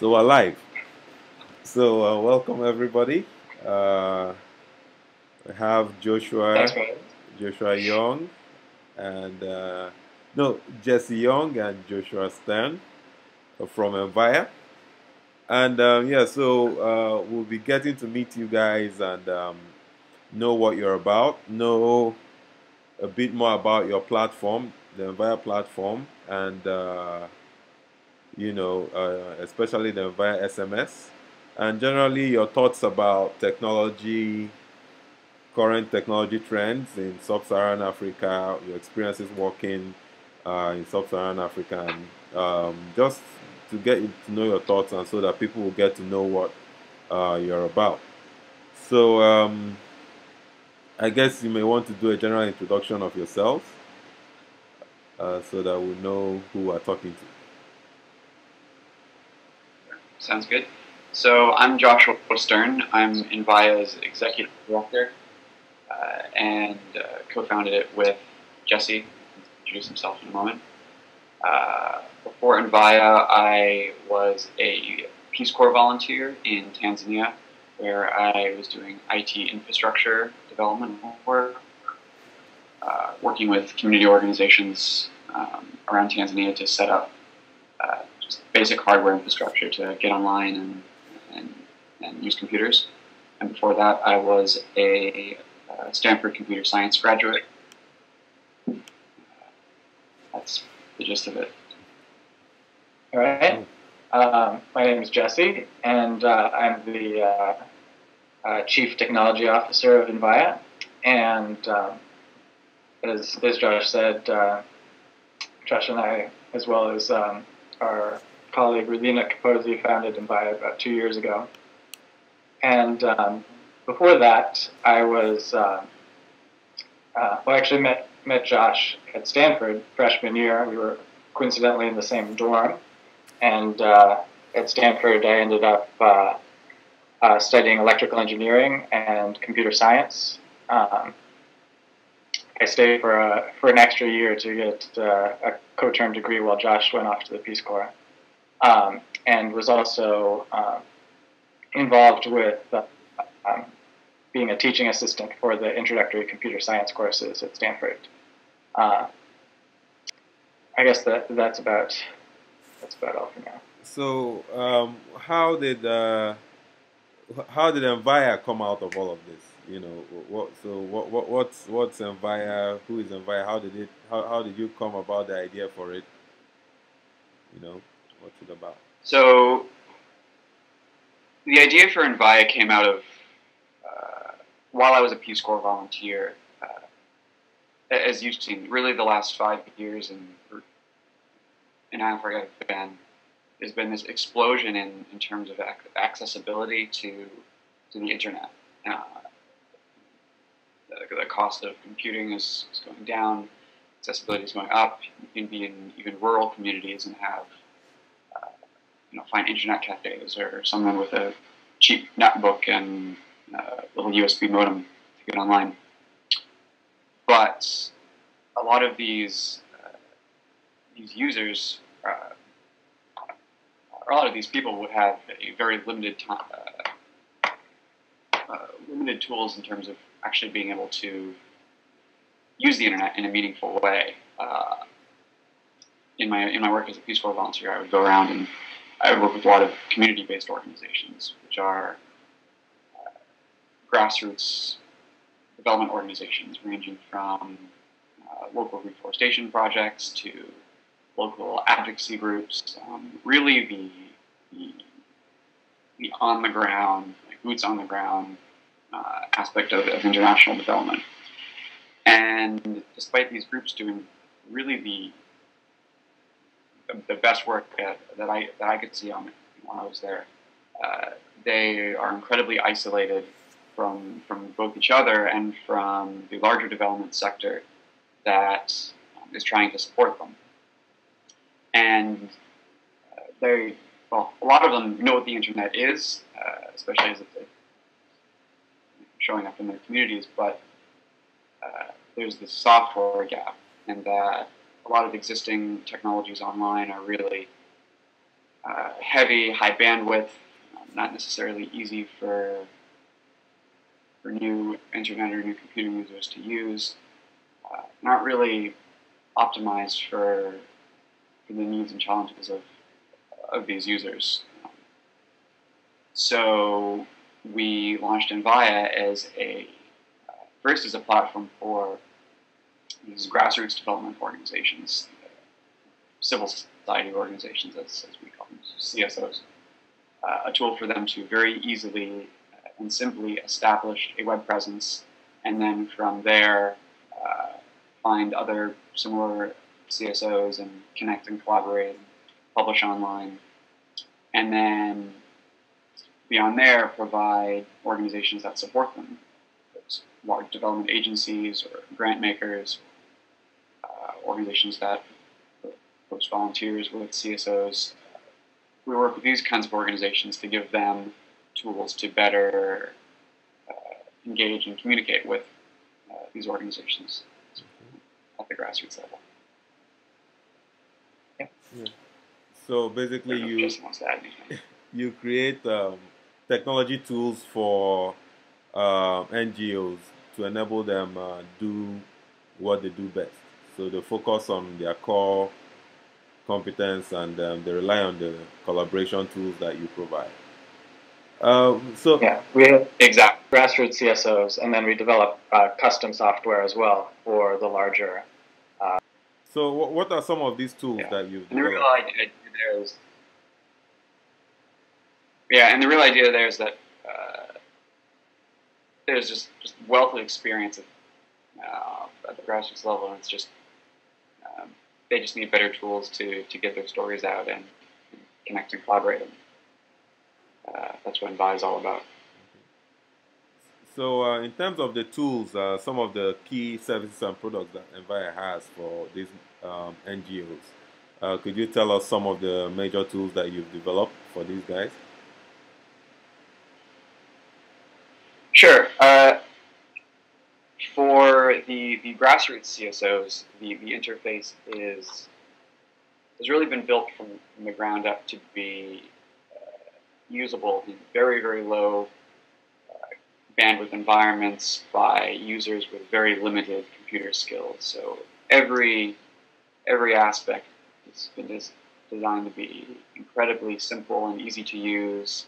So we're live. So welcome everybody. We have Thanks, man. Joshua Young, and no Jesse Young and Joshua Stern from Envaya. And yeah, so we'll be getting to meet you guys and know what you're about, know a bit more about your platform, the Envaya platform, and especially the Envaya SMS, and generally your thoughts about technology, current technology trends in sub-Saharan Africa, your experiences working in sub-Saharan Africa, and just to get you to know your thoughts, and so that people will get to know what you're about. So I guess you may want to do a general introduction of yourself, so that we know who we're talking to. Sounds good. So I'm Joshua Stern. I'm Envaya's executive director and co-founded it with Jesse. He'll introduce himself in a moment. Before Envaya, I was a Peace Corps volunteer in Tanzania, where I was doing IT infrastructure development work, working with community organizations around Tanzania to set up just basic hardware infrastructure to get online and use computers. And before that, I was a Stanford computer science graduate. That's the gist of it. All right. My name is Jesse, and I'm the Chief Technology Officer of Envaya. And as Josh said, Josh and I, as well as our colleague Relina Kaposi, founded Envaya about 2 years ago. And before that, I was actually met Josh at Stanford freshman year. We were coincidentally in the same dorm, and at Stanford, I ended up studying electrical engineering and computer science. I stayed for an extra year to get a co-term degree while Josh went off to the Peace Corps, and was also involved with being a teaching assistant for the introductory computer science courses at Stanford. I guess that's about all for now. So how did Envaya come out of all of this? What's Envaya? Who is Envaya? How did you come about the idea for it? What's it about? So the idea for Envaya came out of while I was a Peace Corps volunteer. As you've seen, really the last 5 years in Africa there's been this explosion in terms of accessibility to the internet. The cost of computing is going down, accessibility is going up. You can be in even rural communities and have find internet cafes or someone with a cheap netbook and a little USB modem to get online. But a lot of these users, or a lot of these people, would have a very limited limited tools in terms of actually being able to use the internet in a meaningful way. In my work as a Peace Corps volunteer, I would go around and I would work with a lot of community-based organizations, which are grassroots development organizations ranging from local reforestation projects to local advocacy groups, really the on-the-ground, like boots on the ground aspect of international development. And despite these groups doing really the best work that I could see on when I was there, they are incredibly isolated from both each other and from the larger development sector that is trying to support them. And a lot of them know what the internet is, especially as it's showing up in their communities, but there's this software gap, and that a lot of existing technologies online are really heavy, high bandwidth, not necessarily easy for new internet or new computer users to use, not really optimized for the needs and challenges of these users. So we launched Envaya as first as a platform for these grassroots development organizations, civil society organizations, as we call them, CSOs, a tool for them to very easily and simply establish a web presence, and then from there find other similar CSOs and connect and collaborate, and publish online, and then beyond there provide organizations that support them, large development agencies or grant makers, organizations that post volunteers with CSOs. We work with these kinds of organizations to give them tools to better engage and communicate with these organizations at the grassroots level. Yeah. So basically, you create technology tools for NGOs to enable them do what they do best. So they focus on their core competence, and they rely on the collaboration tools that you provide. We have exact grassroots CSOs, and then we develop custom software as well for the larger. So what are some of these tools that you've developed? And the real idea there is, and the real idea there is that there's just wealth of experience at the grassroots level, and it's just they just need better tools to get their stories out and connect and collaborate. That's what Envaya is all about. So in terms of the tools, some of the key services and products that Envaya has for these NGOs, could you tell us some of the major tools that you've developed for these guys? Sure. For the grassroots CSOs, the interface has really been built from the ground up to be usable in very, very low bandwidth environments by users with very limited computer skills. So every aspect has been designed to be incredibly simple and easy to use,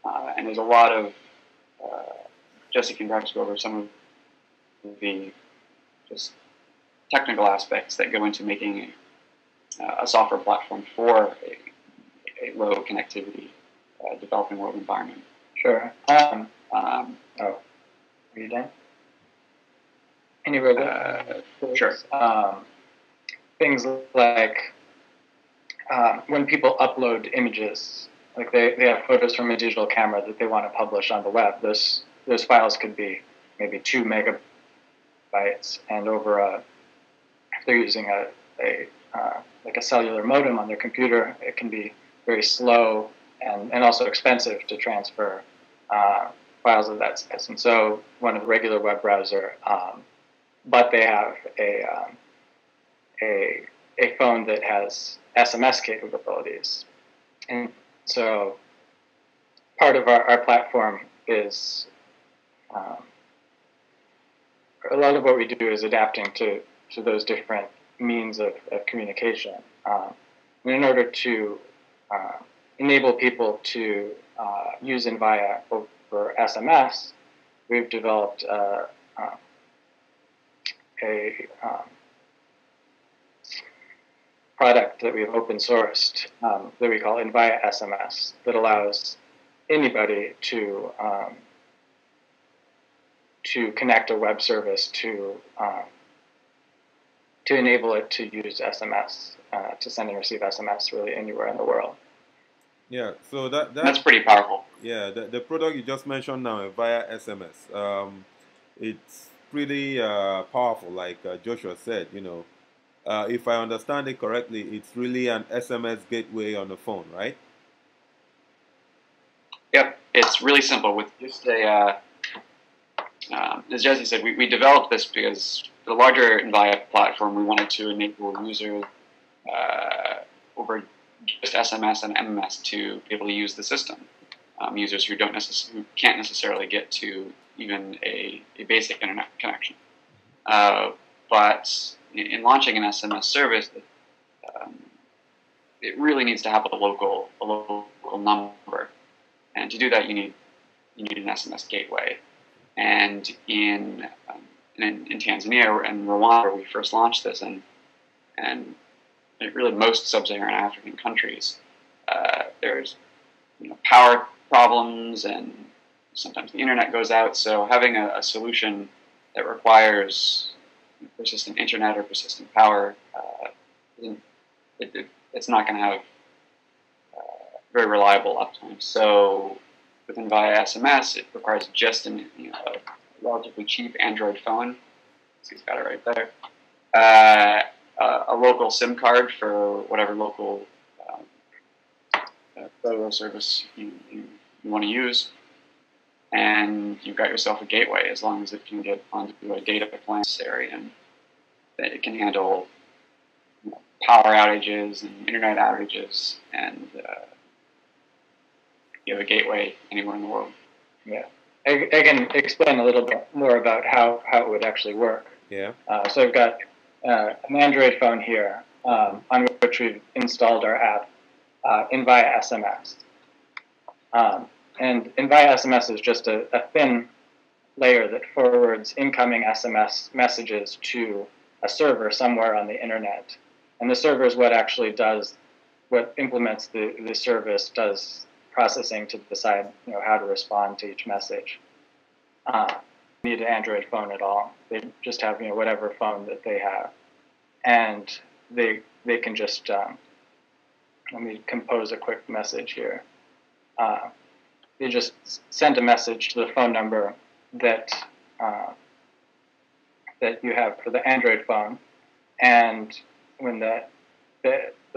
and there's a lot of Jesse can perhaps go over some of the just technical aspects that go into making a software platform for a low connectivity developing world environment. Sure. Are you done? Any other sure. Things like when people upload images, like they have photos from a digital camera that they want to publish on the web. Those files could be maybe 2 megabytes, and if they're using like a cellular modem on their computer, it can be very slow and also expensive to transfer files of that size. And so one of the regular web browser, but they have a phone that has SMS capabilities. And so part of our platform is a lot of what we do is adapting to those different means of communication. And in order to enable people to use Envaya for SMS, we've developed a product that we've open sourced that we call Envaya SMS, that allows anybody to connect a web service to enable it to use SMS, to send and receive SMS really anywhere in the world. Yeah, so that's pretty powerful. Yeah, the product you just mentioned now, Envaya SMS, it's pretty powerful. Like Joshua said, if I understand it correctly, it's really an SMS gateway on the phone, right? Yep, it's really simple. With just as Jesse said, we developed this because for the larger Envaya platform, we wanted to enable users over just SMS and MMS to be able to use the system. Users who can't necessarily get to even a basic internet connection. But in launching an SMS service, it really needs to have a local number, and to do that, you need an SMS gateway. And in Tanzania and Rwanda, where we first launched this, and really most sub-Saharan African countries, there's power problems, and sometimes the internet goes out. So having a solution that requires persistent internet or persistent power, it's not going to have very reliable uptime. So with Envaya SMS, it requires just a relatively cheap Android phone. So he's got it right there. A local SIM card for whatever local cellular service you want to use, and you've got yourself a gateway as long as it can get onto a data plan necessary, and that it can handle power outages and internet outages, and you have a gateway anywhere in the world. Yeah, I can explain a little bit more about how it would actually work. Yeah. So I've got an Android phone here on which we've installed our app, Envaya SMS. And Envaya SMS is just a thin layer that forwards incoming SMS messages to a server somewhere on the internet. And the server is what implements the service, does processing to decide how to respond to each message. Need an Android phone at all. They just have whatever phone that they have. And they can just, let me compose a quick message here. They just send a message to the phone number that you have for the Android phone, and when the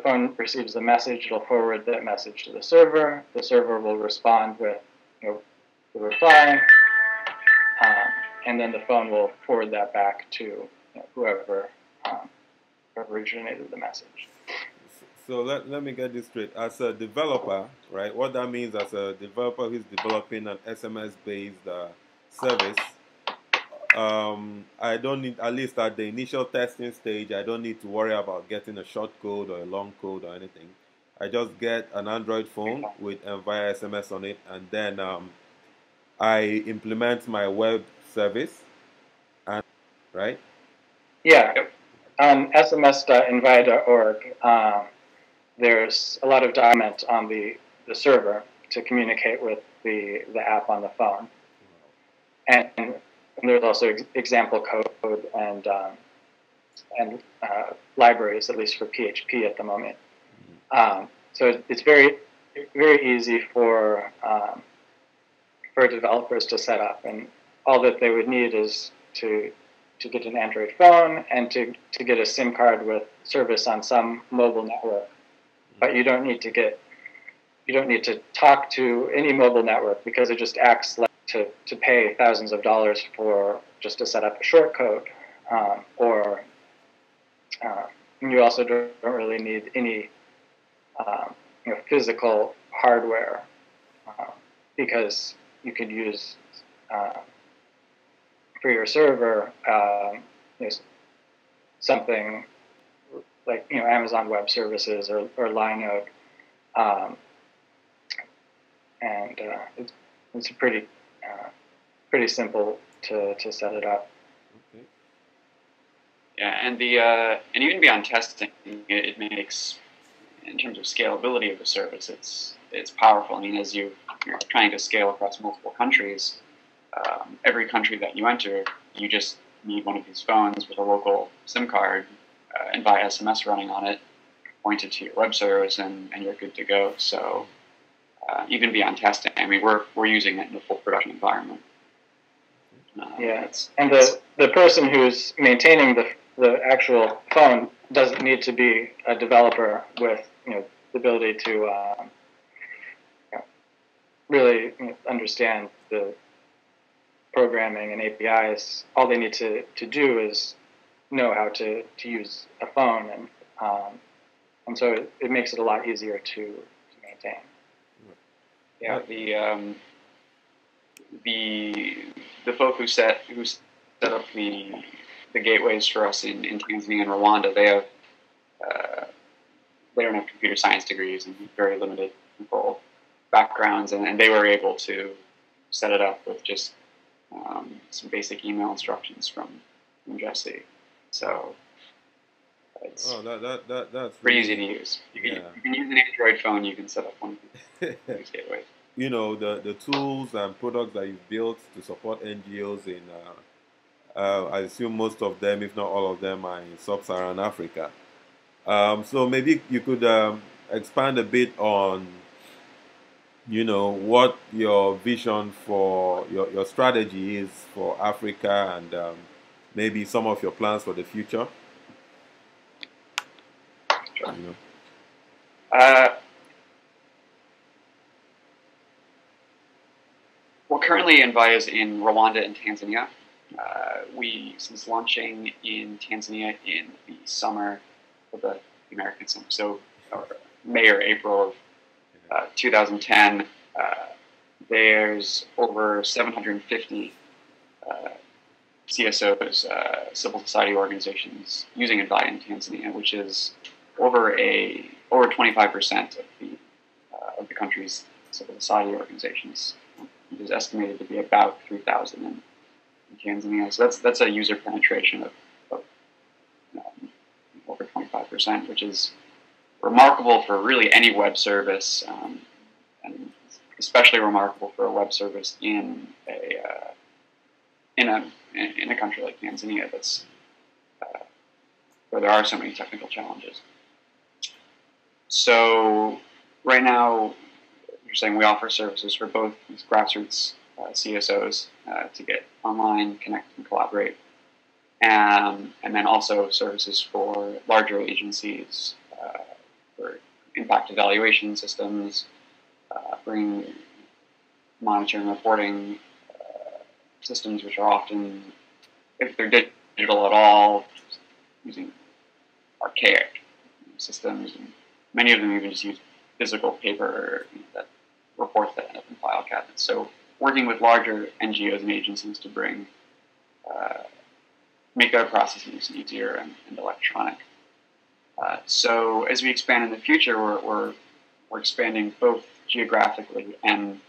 phone receives the message, it'll forward that message to the server. The server will respond with the reply, and then the phone will forward that back to whoever originated the message. So let me get this straight. As a developer, right, what that means as a developer who's developing an SMS-based service, I don't need, at least at the initial testing stage, I don't need to worry about getting a short code or a long code or anything. I just get an Android phone with Envaya SMS on it, and then I implement my web service, and right? Yeah. On sms.envaya.org, there's a lot of document on the server to communicate with the app on the phone, and there's also example code and libraries, at least for PHP at the moment. So it's very easy for developers to set up, and all that they would need is to get an Android phone and to get a SIM card with service on some mobile network. But you don't need to talk to any mobile network, because it just acts like to pay thousands of dollars for just to set up a short code, or you also don't really need any physical hardware, because you could use for your server something like Amazon Web Services or Linode, and it's pretty simple to set it up. Okay. Yeah, and even beyond testing, it makes, in terms of scalability of the service, it's powerful. I mean, as you're trying to scale across multiple countries, every country that you enter, you just need one of these phones with a local SIM card and via SMS running on it, pointed to your web service, and you're good to go. So even beyond testing, I mean, we're using it in a full production environment. And the person who's maintaining the actual phone doesn't need to be a developer with the ability to really understand the programming and APIs. All they need to do is know how to use a phone, and so it makes it a lot easier to maintain. Yeah, the folk who set up the gateways for us in Tanzania and Rwanda, they don't have computer science degrees and very limited people backgrounds, and they were able to set it up with just some basic email instructions from Jesse. So it's that's pretty really easy to use. You can use an Android phone. You can set up one of these gateways. You know, the tools and products that you've built to support NGOs in, I assume most of them, if not all of them, are in sub-Saharan Africa. So maybe you could expand a bit on, you know, what your vision for your strategy is for Africa, and maybe some of your plans for the future. Sure. You know. Well, currently Envaya is in Rwanda and Tanzania. Since launching in Tanzania in the summer of the American summer, so May or April of 2010, there's over 750 CSOs, civil society organizations, using Envaya in Tanzania, which is over 25% of the country's civil society organizations. It is estimated to be about 3,000 in Tanzania. So that's a user penetration of over 25%, which is remarkable for really any web service, and especially remarkable for a web service in a country like Tanzania that's where there are so many technical challenges. So right now, you're saying we offer services for both these grassroots CSOs to get online, connect, and collaborate, and then also services for larger agencies for impact evaluation systems, bring monitoring and reporting systems, which are often, if they're digital at all, using archaic systems. And many of them even just use physical paper that reports that end up in file cabinets. So working with larger NGOs and agencies to make their processes easier and electronic. So as we expand in the future, we're expanding both geographically and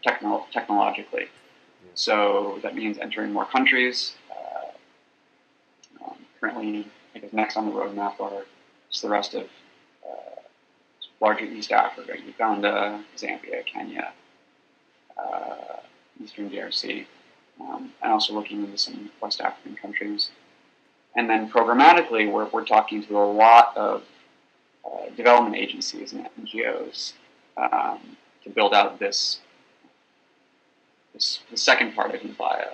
technologically. So that means entering more countries. Currently, I guess next on the roadmap are just the rest of larger East Africa, Uganda, Zambia, Kenya, Eastern DRC, and also looking into some West African countries. And then programmatically, we're talking to a lot of development agencies and NGOs to build out the second part of Envaya,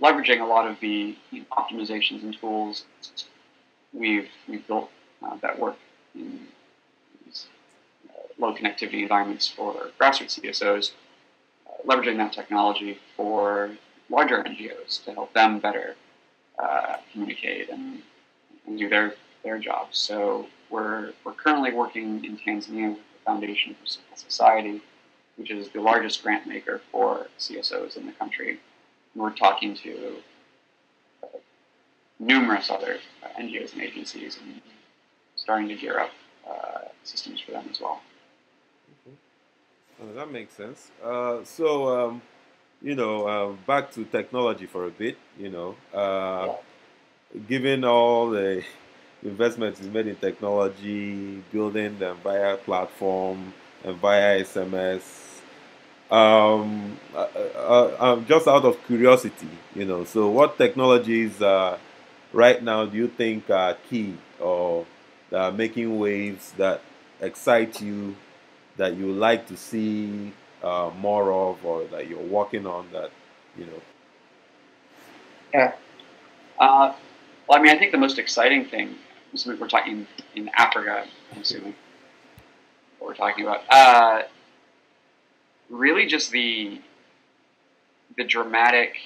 leveraging a lot of the optimizations and tools we've built that work in these low connectivity environments for grassroots CSOs, leveraging that technology for larger NGOs to help them better communicate and do their jobs. So we're currently working in Tanzania with the Foundation for Civil Society, which is the largest grant maker for CSOs in the country. And we're talking to numerous other NGOs and agencies and starting to gear up systems for them as well. Oh, that makes sense. Back to technology for a bit. Given all the investments is made in technology, building the Envaya platform, Envaya SMS. Just out of curiosity, so what technologies right now do you think are key or that are making waves that excite you, that you like to see more of, or that you're working on that, Yeah. Well, I mean, I think the most exciting thing, so we're talking in Africa, I'm assuming, what we're talking about, really just the dramatic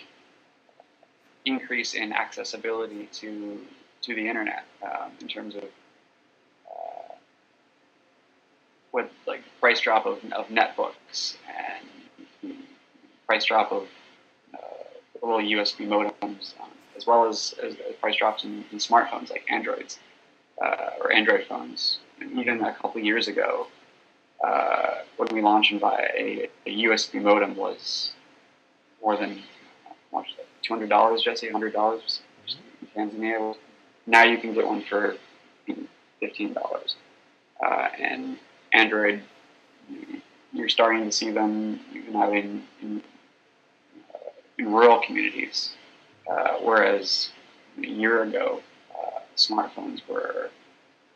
increase in accessibility to the internet in terms of with like the price drop of netbooks and price drop of little USB modems, as well as price drops in smartphones like Androids or Android phones. And even a couple of years ago, when we launched Envaya, a USB modem was more than how much, $200, Jesse, $100 in Tanzania. Now you can get one for $15. And Android, you're starting to see them even out in rural communities, whereas a year ago, smartphones were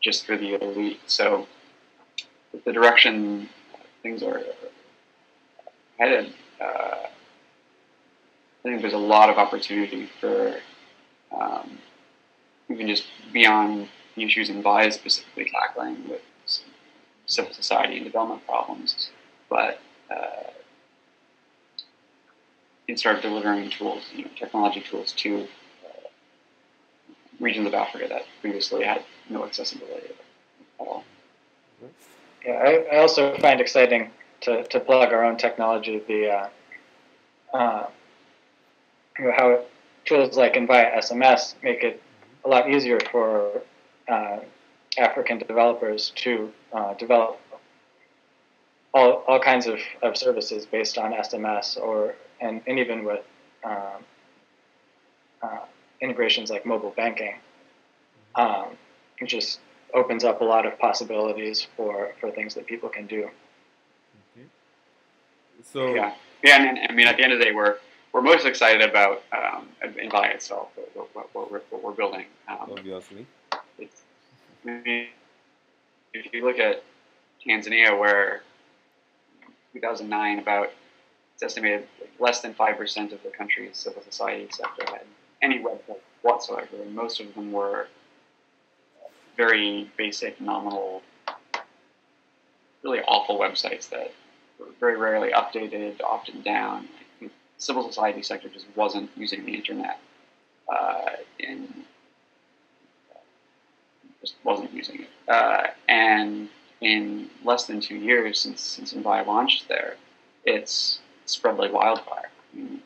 just for the elite. So with the direction things are headed, I think there's a lot of opportunity for even just beyond the issues Envaya specifically tackling with civil society and development problems, but and start delivering tools, technology tools to regions of Africa that previously had no accessibility at all. Yeah, I also find exciting to plug our own technology. How tools like Envaya SMS make it a lot easier for African developers to develop all kinds of services based on SMS and even with integrations like mobile banking. It just opens up a lot of possibilities for things that people can do. Okay. So yeah, and I mean, at the end of the day, we're most excited about Envaya itself, what we're building. Obviously, if you look at Tanzania, where 2009, it's estimated less than 5% of the country's civil society sector had any website whatsoever, and most of them were very basic, nominal, really awful websites that were very rarely updated, often down. The civil society sector just wasn't using the internet, and just wasn't using it. And in less than 2 years since Envaya launched there, it's spread like wildfire. I mean,